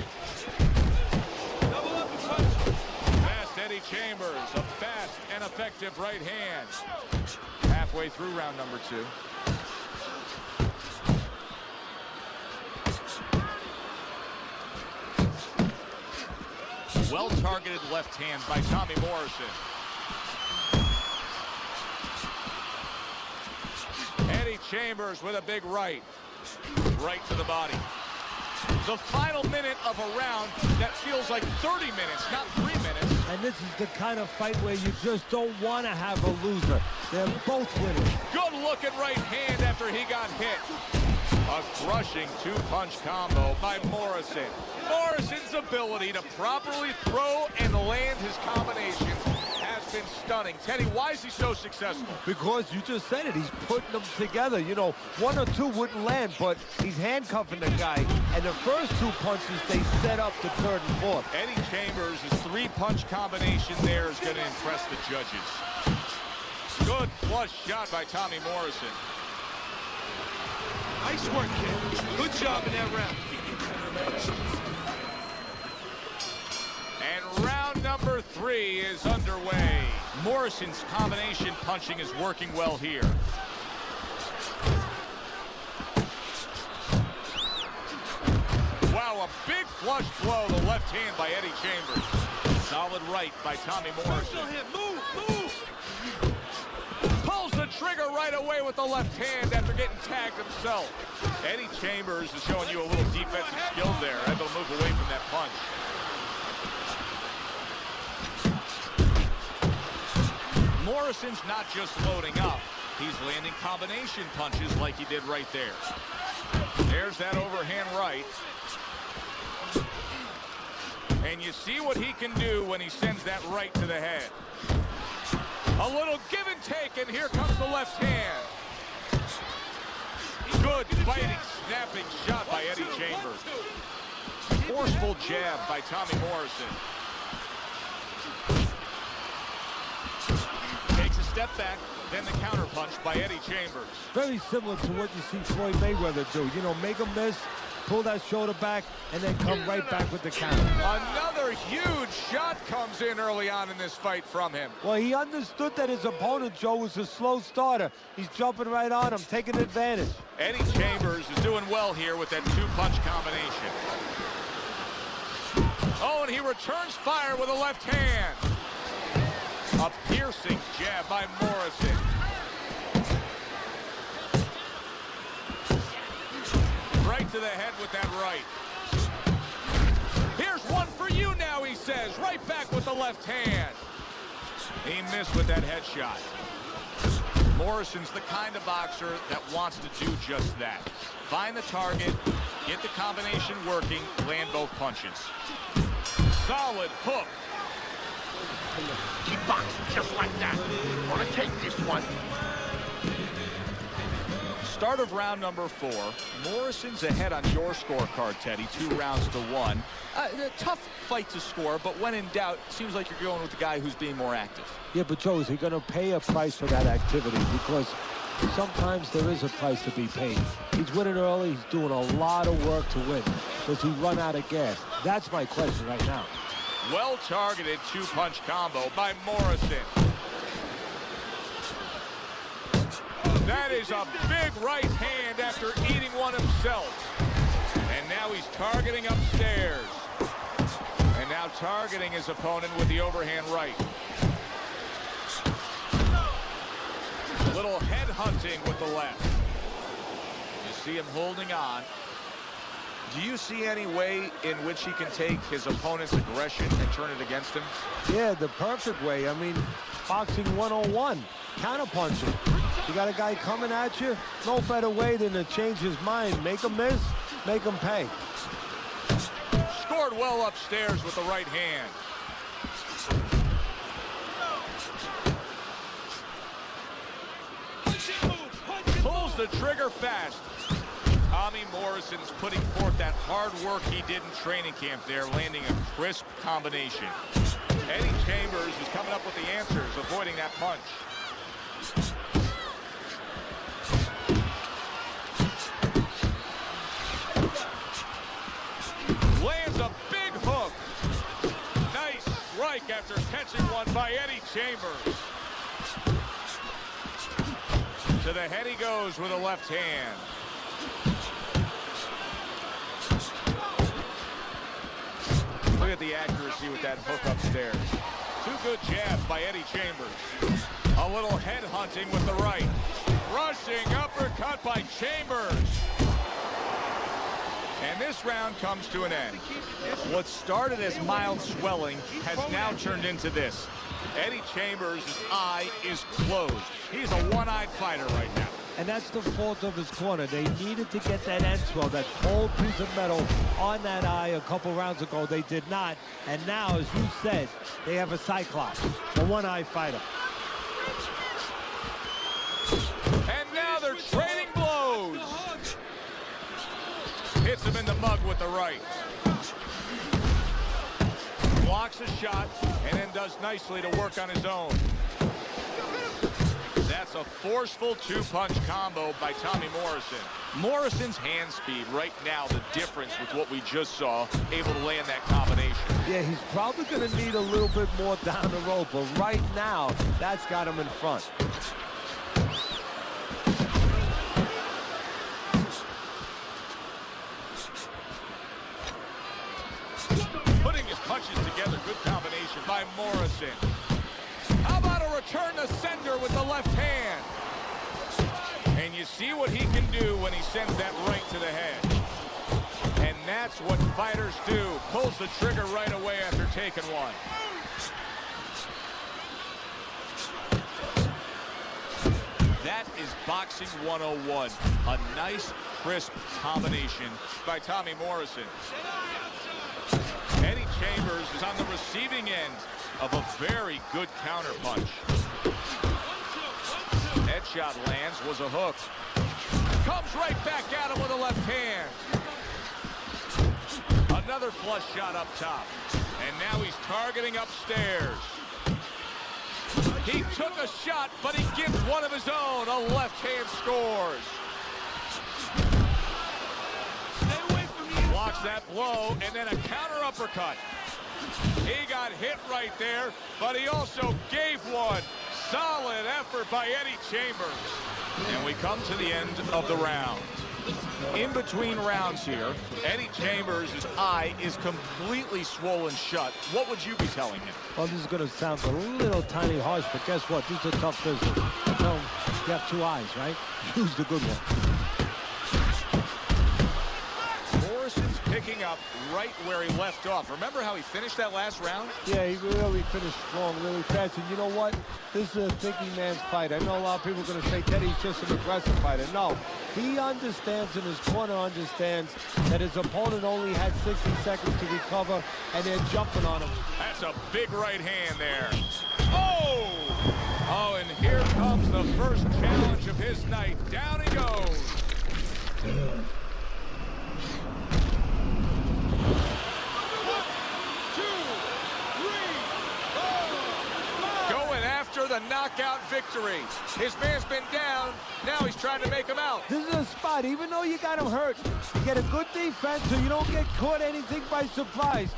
Double up the punch. Fast Eddie Chambers, a fast and effective right hand. Halfway through round number 2. Well-targeted left hand by Tommy Morrison. Eddie Chambers with a big right. Right to the body. The final minute of a round that feels like 30 minutes, not 3 minutes. And this is the kind of fight where you just don't want to have a loser. They're both winners. Good looking right hand after he got hit. A crushing two-punch combo by Morrison. Morrison's ability to properly throw and land his combinations has been stunning. Teddy, why is he so successful? Because you just said it. He's putting them together. You know, 1 or 2 wouldn't land, but he's handcuffing the guy. And the first 2 punches, they set up the 3rd and 4th. Eddie Chambers' 3-punch combination there is going to impress the judges. Good flush shot by Tommy Morrison. Nice work, kid. Good job in that round. And round number 3 is underway. Morrison's combination punching is working well here. Wow, a big flush blow, the left hand by Eddie Chambers. Solid right by Tommy Morrison. Move. Pulls the trigger right away with the left hand after getting tagged himself. Eddie Chambers is showing you a little defensive skill there, able to move away from that punch. Morrison's not just loading up, he's landing combination punches like he did right there. There's that overhand right. And you see what he can do when he sends that right to the head. A little give and take, and here comes the left hand. Good fighting, snapping shot by Eddie Chambers. Forceful jab by Tommy Morrison. Takes a step back, then the counter punch by Eddie Chambers. Very similar to what you see Floyd Mayweather do. You know, make a miss, pull that shoulder back, and then come right back with the counter. Another huge shot comes in early on in this fight from him. Well, he understood that his opponent, Joe, was a slow starter. He's jumping right on him, taking advantage. Eddie Chambers is doing well here with that two-punch combination. Oh, and he returns fire with a left hand. A piercing jab by Morrison. Right to the head with that right. Here's one for you now, he says. Right back with the left hand. He missed with that headshot. Morrison's the kind of boxer that wants to do just that. Find the target, get the combination working, land both punches. Solid hook. Keep boxing just like that. Gonna take this one. Start of round number 4. Morrison's ahead on your scorecard, Teddy. 2 rounds to 1. A tough fight to score, but when in doubt, it seems like you're going with the guy who's being more active. Yeah, but Joe, is he going to pay a price for that activity? Because sometimes there is a price to be paid. He's winning early. He's doing a lot of work to win. Does he run out of gas? That's my question right now. Well-targeted two-punch combo by Morrison. That is a big right hand after eating one himself. And now he's targeting upstairs. And now targeting his opponent with the overhand right. A little head hunting with the left. You see him holding on. Do you see any way in which he can take his opponent's aggression and turn it against him? Yeah, the perfect way. I mean, boxing 101, counterpunching. You got a guy coming at you, no better way than to change his mind. Make him miss, make him pay. Scored well upstairs with the right hand. Pulls the trigger fast. Tommy Morrison's putting forth that hard work he did in training camp there, landing a crisp combination. Eddie Chambers is coming up with the answers, avoiding that punch. Lands a big hook. Nice strike after catching one by Eddie Chambers. To the head he goes with a left hand. Look at the accuracy with that hook upstairs. 2 good jabs by Eddie Chambers. A little head hunting with the right. Rushing uppercut by Chambers. And this round comes to an end. What started as mild swelling has now turned into this. Eddie Chambers' eye is closed. He's a one-eyed fighter right now. And that's the fault of his corner. They needed to get that end swell, that cold piece of metal on that eye a couple rounds ago. They did not. And now, as you said, they have a cyclops, a one-eye fighter. And now they're trading blows. Hits him in the mug with the right. Blocks a shot and then does nicely to work on his own. That's a forceful two-punch combo by Tommy Morrison. Morrison's hand speed right now, the difference with what we just saw, able to land that combination. Yeah, he's probably going to need a little bit more down the road, but right now, that's got him in front. Putting his punches together, good combination by Morrison. How about a return to sender with the left hand? And you see what he can do when he sends that right to the head. And that's what fighters do. Pulls the trigger right away after taking one. That is Boxing 101. A nice, crisp combination by Tommy Morrison. Eddie Chambers was on the receiving end of a very good counter punch. Headshot lands, was a hook. Comes right back at him with a left hand. Another flush shot up top. And now he's targeting upstairs. He took a shot, but he gives one of his own. A left hand scores. Blocks that blow, and then a counter uppercut. He got hit right there, but he also gave one. Solid effort by Eddie Chambers. And we come to the end of the round. In between rounds here, Eddie Chambers' eye is completely swollen shut. What would you be telling him? Well, this is going to sound a little tiny harsh, but guess what? This is a tough business. You know, you have two eyes, right? Use the good one. Morrison's picking up right where he left off. Remember how he finished that last round? Yeah, he really finished strong, really fast. And you know what? This is a thinking man's fight. I know a lot of people are going to say Teddy's just an aggressive fighter. No, he understands, and his corner understands, that his opponent only had 60 seconds to recover, and they're jumping on him. That's a big right hand there. Oh! Oh, and here comes the first challenge of his night. Down he goes. After the knockout victory. His man's been down. Now he's trying to make him out. This is a spot. Even though you got him hurt, you get a good defense so you don't get caught anything by surprise.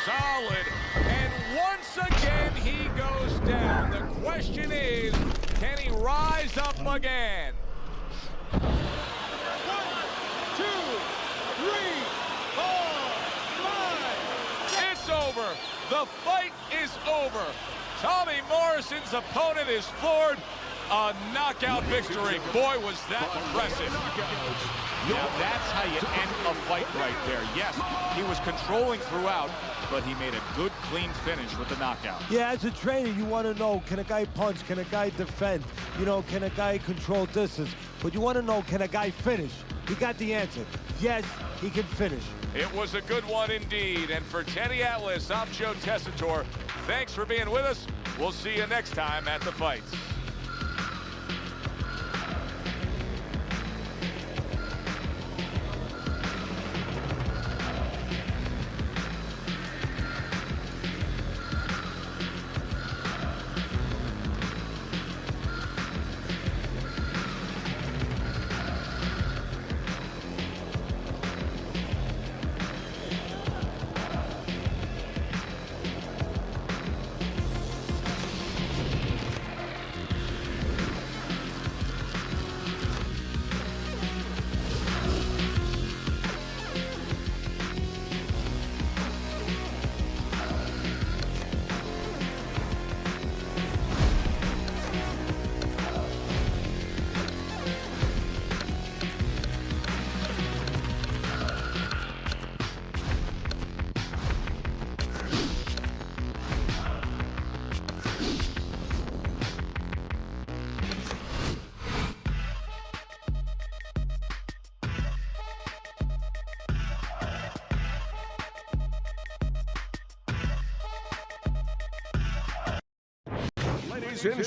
Solid. And once again, he goes down. The question is, can he rise up again? 1, 2, 3, 4, 5. It's over. The fight is over. Tommy Morrison's opponent is floored. A knockout victory. Boy, was that impressive. Now that's how you end a fight right there. Yes, he was controlling throughout, but he made a good, clean finish with the knockout. Yeah, as a trainer, you want to know, can a guy punch? Can a guy defend? You know, can a guy control distance? But you want to know, can a guy finish? He got the answer. Yes, he can finish. It was a good one indeed. And for Teddy Atlas, I'm Joe Tessitore. Thanks for being with us. We'll see you next time at the fights.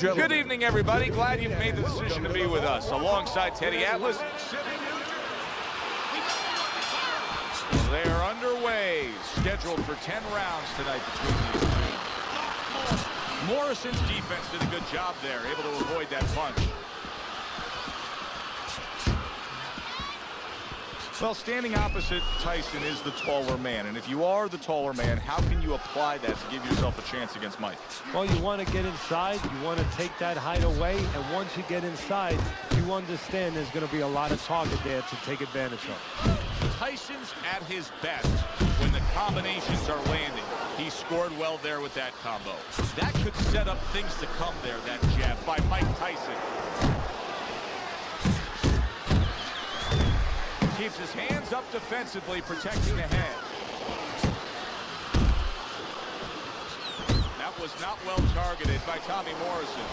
Good evening, everybody. Glad you've made the decision to be with us. Alongside Teddy Atlas, they are underway. Scheduled for 10 rounds tonight between these two. Morrison's defense did a good job there, able to avoid that punch. Well, standing opposite Tyson is the taller man, and if you are the taller man, how can you apply that to give yourself a chance against Mike? Well, you want to get inside, you want to take that height away, and once you get inside, you understand there's going to be a lot of target there to take advantage of. Tyson's at his best when the combinations are landing. He scored well there with that combo. That could set up things to come there, that jab by Mike Tyson. Keeps his hands up defensively, protecting the head. That was not well targeted by Tommy Morrison.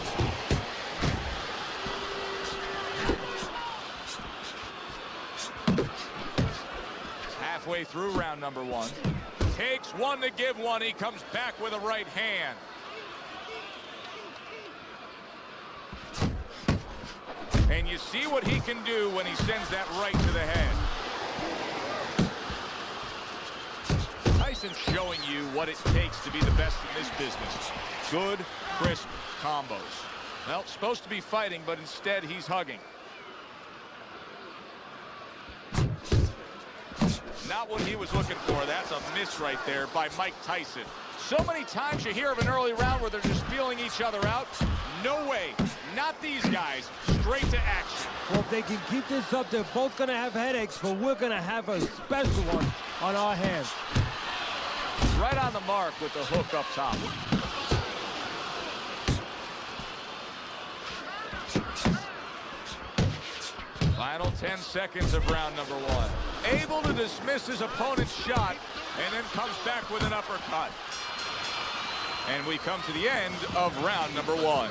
Halfway through round number 1. Takes one to give one. He comes back with a right hand. And you see what he can do when he sends that right to the head. Tyson's showing you what it takes to be the best in this business. Good, crisp combos. Well, supposed to be fighting, but instead he's hugging. Not what he was looking for. That's a miss right there by Mike Tyson. So many times you hear of an early round where they're just feeling each other out. No way. Not these guys. Straight to action. Well, if they can keep this up, they're both going to have headaches, but we're going to have a special one on our hands. Right on the mark with the hook up top. Final 10 seconds of round number one. Able to dismiss his opponent's shot and then comes back with an uppercut. And we come to the end of round number one.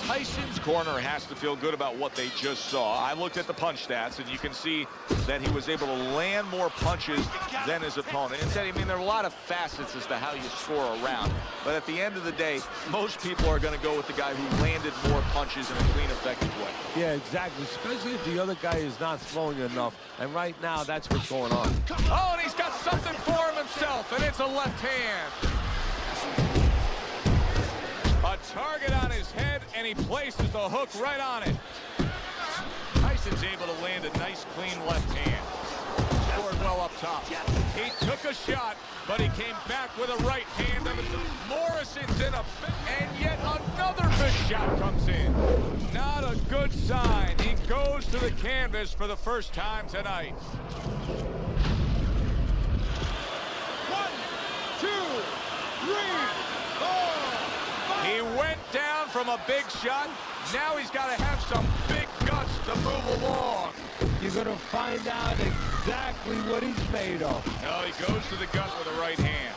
Tyson's corner has to feel good about what they just saw. I looked at the punch stats, and you can see that he was able to land more punches than his opponent. And I mean, there are a lot of facets as to how you score a round. But at the end of the day, most people are going to go with the guy who landed more punches in a clean, effective way. Yeah, exactly, especially if the other guy is not throwing enough. And right now, that's what's going on. Oh, and he's got something for him himself, and it's a left hand. A target on his head, and he places the hook right on it. Tyson's able to land a nice, clean left hand. Scored well up top. He took a shot, but he came back with a right hand of his own. Morrison's in a... And yet another big shot comes in. Not a good sign. He goes to the canvas for the first time tonight. 1, 2, 3, 4... He went down from a big shot. Now he's got to have some big guts to move along. You're going to find out exactly what he's made of. No, he goes to the gut with a right hand.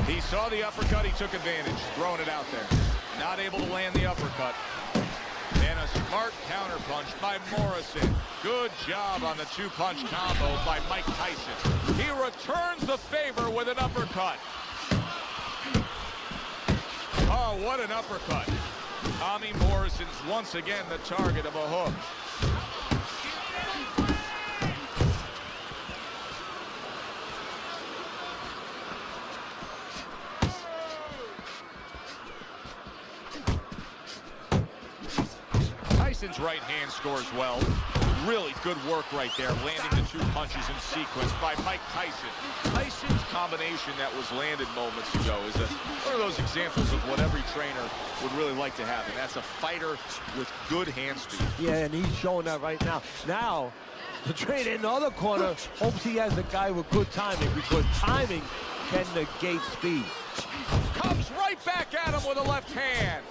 He saw the uppercut. He took advantage, throwing it out there. Not able to land the uppercut. And a smart counterpunch by Morrison. Good job on the two-punch combo by Mike Tyson. He returns the favor with an uppercut. Oh, what an uppercut. Tommy Morrison's once again the target of a hook. Tyson's right hand scores well. Really good work right there, landing the two punches in sequence by Mike Tyson. Tyson's combination that was landed moments ago is one of those examples of what every trainer would really like to have, and that's a fighter with good hand speed. Yeah, and he's showing that right now. Now, the trainer in the other corner hopes he has a guy with good timing, because timing can negate speed. Comes right back at him with a left hand.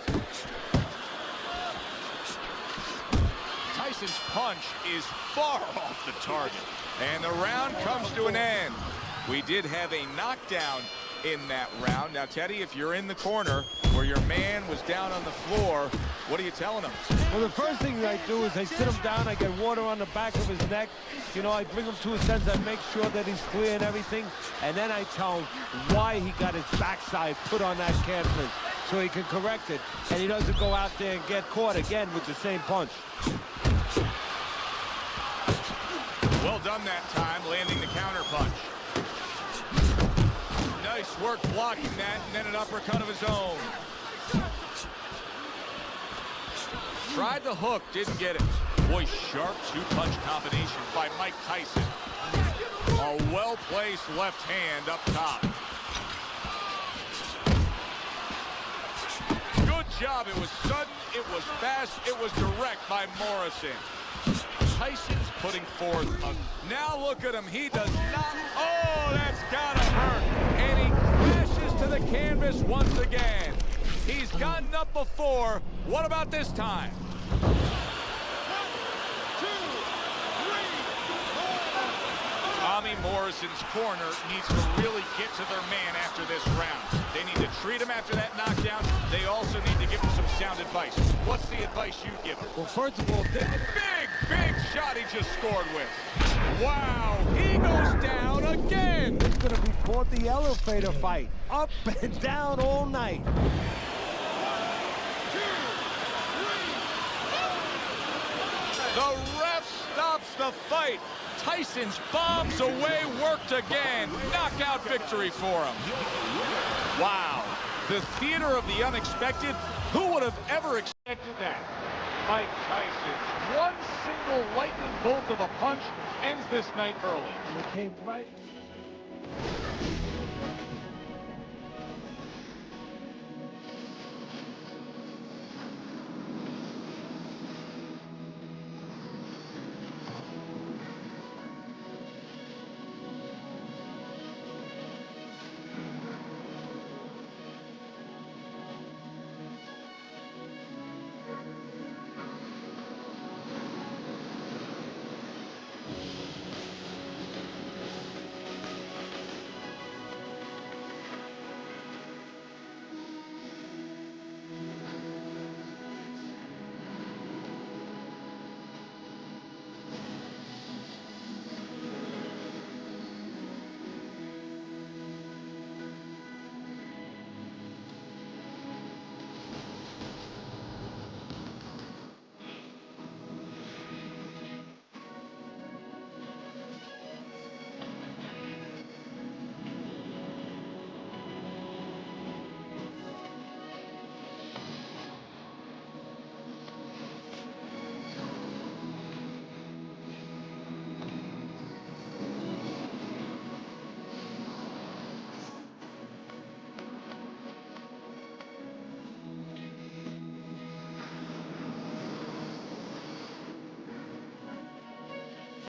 Tyson's punch is far off the target, and the round comes to an end. We did have a knockdown in that round. Now, Teddy, if you're in the corner where your man was down on the floor, what are you telling him? Well, the first thing I do is I sit him down, I get water on the back of his neck. You know, I bring him to his senses, I make sure that he's clear and everything, and then I tell him why he got his backside put on that canvas, so he can correct it, and he doesn't go out there and get caught again with the same punch. Well done that time, landing the counter punch. Nice work blocking that, and then an uppercut of his own. Tried the hook, didn't get it. Boy, sharp two-punch combination by Mike Tyson. A well-placed left hand up top. Good job. It was sudden, it was fast, it was direct by Morrison. Tyson's putting forth a... Now look at him. He does not... Oh, that's gotta hurt. And he crashes to the canvas once again. He's gotten up before. What about this time? 1, 2, 3, 4. Tommy Morrison's corner needs to really get to their man after this round. They need to treat him after that knockdown. They also need to give him some sound advice. What's the advice you give him? Well, first of all, Big shot he just scored with. Wow, he goes down again. It's going to be called the elevator fight. Up and down all night. The ref stops the fight. Tyson's bombs away, worked again. Knockout victory for him. Wow, the theater of the unexpected. Who would have ever expected that? Mike Tyson, one single lightning bolt of a punch ends this night early. It came right